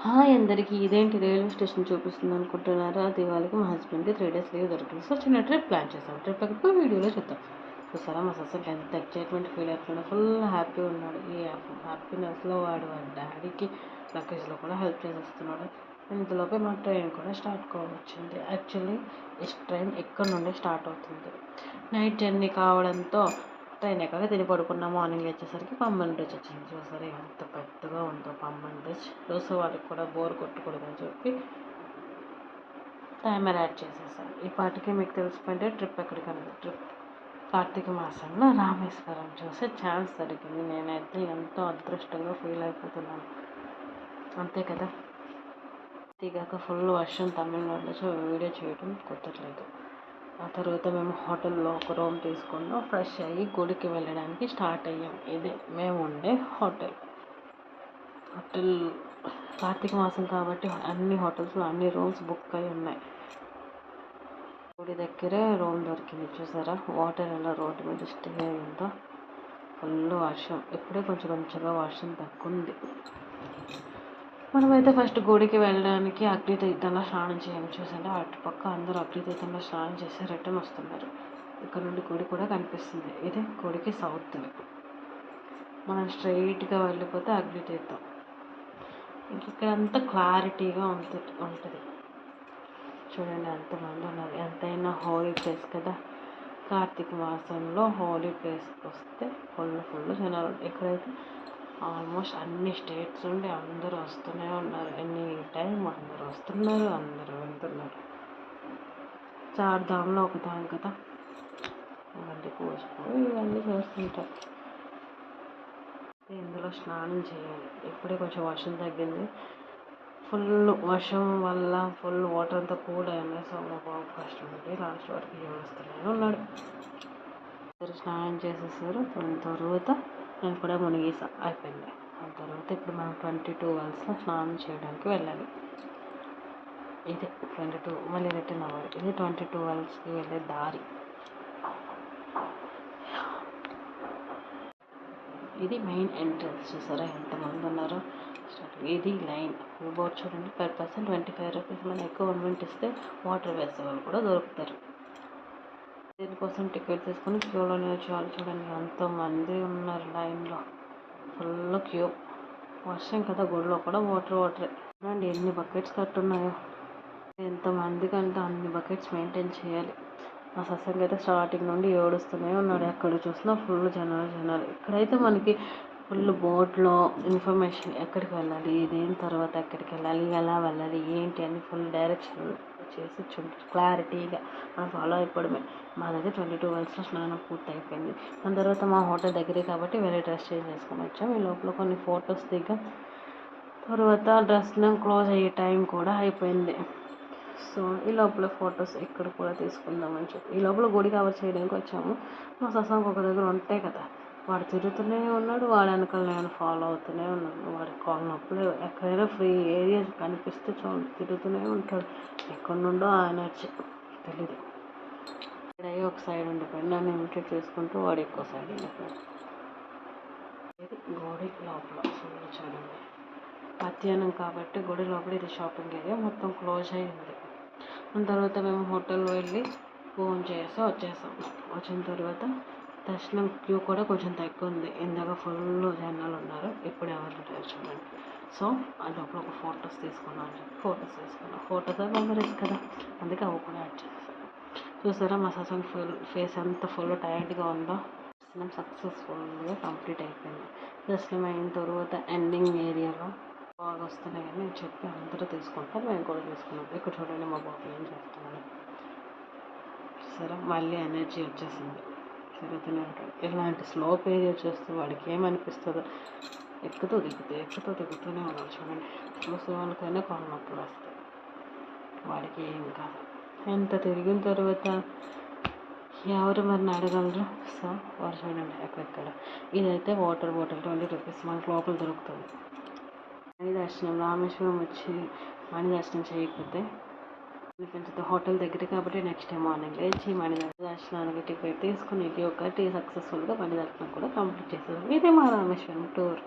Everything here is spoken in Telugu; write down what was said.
హాయ్ అందరికీ. ఇదేంటి రైల్వే స్టేషన్ చూపిస్తుంది అనుకుంటున్నారా? దివాళీకి మా హస్బెండ్కి 3 డేస్ లీవ్ దొరికింది. సో చిన్న ట్రిప్ ప్లాన్ చేసాం. ట్రిప్ ఎక్కడికో వీడియోలో చూద్దాం. చూసారా మా సస్సకి ఎంత ఎక్సైట్మెంట్ ఫీల్ అవుతున్నాడో, ఫుల్ హ్యాపీ ఉన్నాడు. ఈ హ్యాపీనెస్లో వాడు డాడీకి లగేజ్లో కూడా హెల్ప్ చేసేస్తున్నాడు. ఇంతలోపే మా ట్రైన్ కూడా స్టార్ట్ కావచ్చింది. యాక్చువల్లీ ఈ ట్రైన్ ఎక్కడి నుండి స్టార్ట్ అవుతుంది. నైట్ జర్నీ కావడంతో ట్రైన్ ఎక్కగా తిని పడుకున్న మార్నింగ్ వచ్చేసరికి పంబన్ బ్రిడ్జ్ వచ్చింది. చూసారు ఎంత పెద్దగా ఉందో పంబన్ బ్రిడ్జ్. చూసే వాళ్ళకి కూడా బోర్ కొట్టకూడదని చెప్పి టైమర్ యాడ్ చేసేసాను. ఈ పాటికి మీకు తెలిసిపోయింటే ట్రిప్ ఎక్కడికన్నది. ట్రిప్ కార్తీక మాసంలో రామేశ్వరం చూసే ఛాన్స్ దొరికింది. నేనైతే ఎంతో అదృష్టంగా ఫీల్ అయిపోతున్నాను. అంతే కదా. తీగాక ఫుల్ వర్షం తమిళనాడులో వీడియో చేయడం కుదరలేదు. ఆ తర్వాత మేము హోటల్లో ఒక రూమ్ తీసుకున్నాం. ఫ్రెష్ అయ్యి గుడికి వెళ్ళడానికి స్టార్ట్ అయ్యాం. ఇది మేము ఉండే హోటల్. కార్తీక మాసం కాబట్టి అన్ని హోటల్స్లో అన్ని రూమ్స్ బుక్ అయి ఉన్నాయి. గుడి దగ్గరే రూమ్ దొరికింది. చూసారా వాటర్ ఎలా రోడ్డు మీద స్టే అయిందో. ఫుల్ వర్షం. ఇప్పుడే కొంచెంగా వర్షం తగ్గుంది. మనమైతే ఫస్ట్ గుడికి వెళ్ళడానికి అగ్నితీర్థంలో స్నానం చేయాలి. చూసారా అటుపక్క అందరూ అగ్నితీర్థంలో స్నానం చేసి రిటర్న్ వస్తున్నారు. ఇక్కడ నుండి గుడి కూడా కనిపిస్తుంది. ఇది గుడికి సౌత్. మనం స్ట్రైట్గా వెళ్ళిపోతే అగ్నితీర్థం. ఇక్కడ అంతా క్లారిటీగా ఉంటుంది. చూడండి ఎంతమంది ఉన్నారు. ఎంతైనా హోలీ ప్లేస్ కదా. కార్తీక మాసంలో హోలీ ప్లేస్కి వస్తే ఫుల్ జనాలు. ఇక్కడైతే ఆల్మోస్ట్ అన్ని స్టేట్స్ నుండి అందరూ వస్తూనే ఉన్నారు. ఎనీ టైం అందరూ వస్తున్నారు, అందరూ వెళ్తున్నారు. చార్ధామ్లో ఒక దాని కదా. ఇవన్నీ పూసిపోయి ఇవన్నీ చేస్తుంటారు. ఇందులో స్నానం చేయాలి. ఇప్పుడే కొంచెం వర్షం తగ్గింది. ఫుల్ వర్షం వల్ల ఫుల్ వాటర్ అంతా కూడా సో మా బాబు కష్టం ఉండి లాస్ట్ వరకు ఏడుస్తూనే ఉన్నాడు. ఇద్దరు స్నానం చేసేసారు. దాని తర్వాత నేను కూడా మునిగేసా. అయిపోయింది. ఆ తర్వాత ఇప్పుడు మనం 22 wells స్నానం చేయడానికి వెళ్ళాలి. ఇది 22 మళ్ళీ రిటర్న్ అవ్వాలి. ఇది 22 wellsకి వెళ్ళే దారి. ఇది మెయిన్ ఎంట్రన్స్. చూసారా ఎంతమంది ఉన్నారో. ఇది లైన్. బోర్డు చూడండి. Per person 25 rupees. మనం ఎక్కువ అమౌంట్ ఇస్తే వాటర్ వేసే వాళ్ళు కూడా దొరుకుతారు. దీనికోసం టికెట్ తీసుకొని క్యూలో నిల్చోవాలి. చూడండి ఎంతమంది ఉన్నారు లైన్లో. Full queue. వర్షం కదా గుడిలో కూడా వాటరే. చూడండి ఎన్ని బకెట్స్ కట్టున్నాయో. ఎంతమంది కంటే అన్ని బకెట్స్ మెయింటైన్ చేయాలి. మా సత్సంగ్ అయితే స్టార్టింగ్ నుండి ఏడుస్తూనే ఉన్నాడు. ఎక్కడ చూసినా ఫుల్ జనాలు. ఇక్కడైతే మనకి ఫుల్ బోర్డ్లో ఇన్ఫర్మేషన్ ఎక్కడికి వెళ్ళాలి, దేని తర్వాత ఎక్కడికి వెళ్ళాలి, ఎలా వెళ్ళాలి, ఏంటి అని ఫుల్ డైరెక్షన్ చేసి క్లారిటీగా మనం ఫాలో అయిపోవడమే. మా దగ్గర 22 wells స్నానం పూర్తి అయిపోయింది. దాని తర్వాత మా హోటల్ దగ్గరే కాబట్టి వేరే డ్రెస్ చేంజ్ చేసుకొని వచ్చాం. ఈ లోపల కొన్ని ఫొటోస్ దిగాం. తర్వాత డ్రెస్ను క్లోజ్ అయ్యే టైం కూడా అయిపోయింది. సో ఈ లోపల ఫొటోస్ ఇక్కడ కూడా తీసుకుందామని చెప్పి ఈ లోపల గుడి కవర్ చేయడానికి వచ్చాము. మా ససాంగ్ ఒక దగ్గర ఉంటాయి కదా. వాడు తిరుగుతూనే ఉన్నాడు. వాడు వెనకాల నేను ఫాలో అవుతూనే ఉన్నాను. వాడికి కాల్ నొప్పులు. ఎక్కడైనా ఫ్రీ ఏరియాస్ కనిపిస్తే చాలు తిరుగుతూనే ఉంటాడు. ఎక్కడి నుండో ఆయన వచ్చి తెలీదు. ఇక్కడ ఒక సైడ్ ఉండిపోయాడు. నన్ను ఇమిటేట్ చేసుకుంటూ వాడు ఎక్కువ సైడ్ ఉండిపోయాడు. ఇది గుడి లోపల ఫుల్ చూడండి. మధ్యాహ్నం కాబట్టి గుడి లోపల ఇది షాపింగ్ ఏరియా మొత్తం క్లోజ్ అయ్యింది. దాని తర్వాత మేము హోటల్లో వెళ్ళి ఫోన్ చేసి వచ్చేసాం. వచ్చిన తర్వాత దర్శనం క్యూ కూడా కొంచెం తక్కువ ఉంది. ఇందాక ఫుల్ జనాలు ఉన్నారు. ఇప్పుడు ఎవరు లేరు చూడండి. సో ఆ లోపల ఒక ఫొటోస్ తీసుకున్నాను. ఫొటోస్ మెమరీస్ కదా. అందుకే అవి కూడా యాడ్ చేస్తాను. చూసారా మా ససంగ్ ఫేస్ ఎంత ఫుల్ టైర్డ్గా ఉందో. దర్శనం సక్సెస్ఫుల్గా కంప్లీట్ అయిపోయింది. దర్శనం అయిన తర్వాత ఎండింగ్ ఏరియాలో బాగా వస్తున్నాయి కానీ నేను చెప్పి అందరూ తీసుకుంటారు. మేము కూడా తీసుకున్నాం. ఇక్కడ చూడండి మా బాబు ఏం చేస్తున్నాను. సరే మళ్ళీ ఎనర్జీ వచ్చేసింది. తిరుగుతూనే ఉంటాడు. ఇలాంటి స్లోప్ ఏరియా చూస్తే వాడికి ఏమనిపిస్తుందో ఎక్కుతూ దిగుతూనే ఉన్నాడు. చూడండి చూసే వాళ్ళకైనా కాళ్ళ నొప్పులు వస్తాయి. వాడికి ఏం కాదు. ఎంత తిరిగిన తర్వాత ఎవరు మరి అడగలరు. సో వాడు చూడండి ఎక్కడెక్కడ. ఇదైతే వాటర్ బాటిల్ 20 rupees మనకు లోపల దొరుకుతుంది. మణి దర్శనం రామేశ్వరం వచ్చి మణి దర్శనం చేయకపోతే అనిపించదు. హోటల్ దగ్గర కాబట్టి నెక్స్ట్ డే మార్నింగ్ లేచి మణి దర్శనానికి టికెట్ తీసుకుని ఒకటి సక్సెస్ఫుల్గా మణి దర్శనం కూడా కంప్లీట్ చేసేది. ఇదే మా రామేశ్వరం టూర్.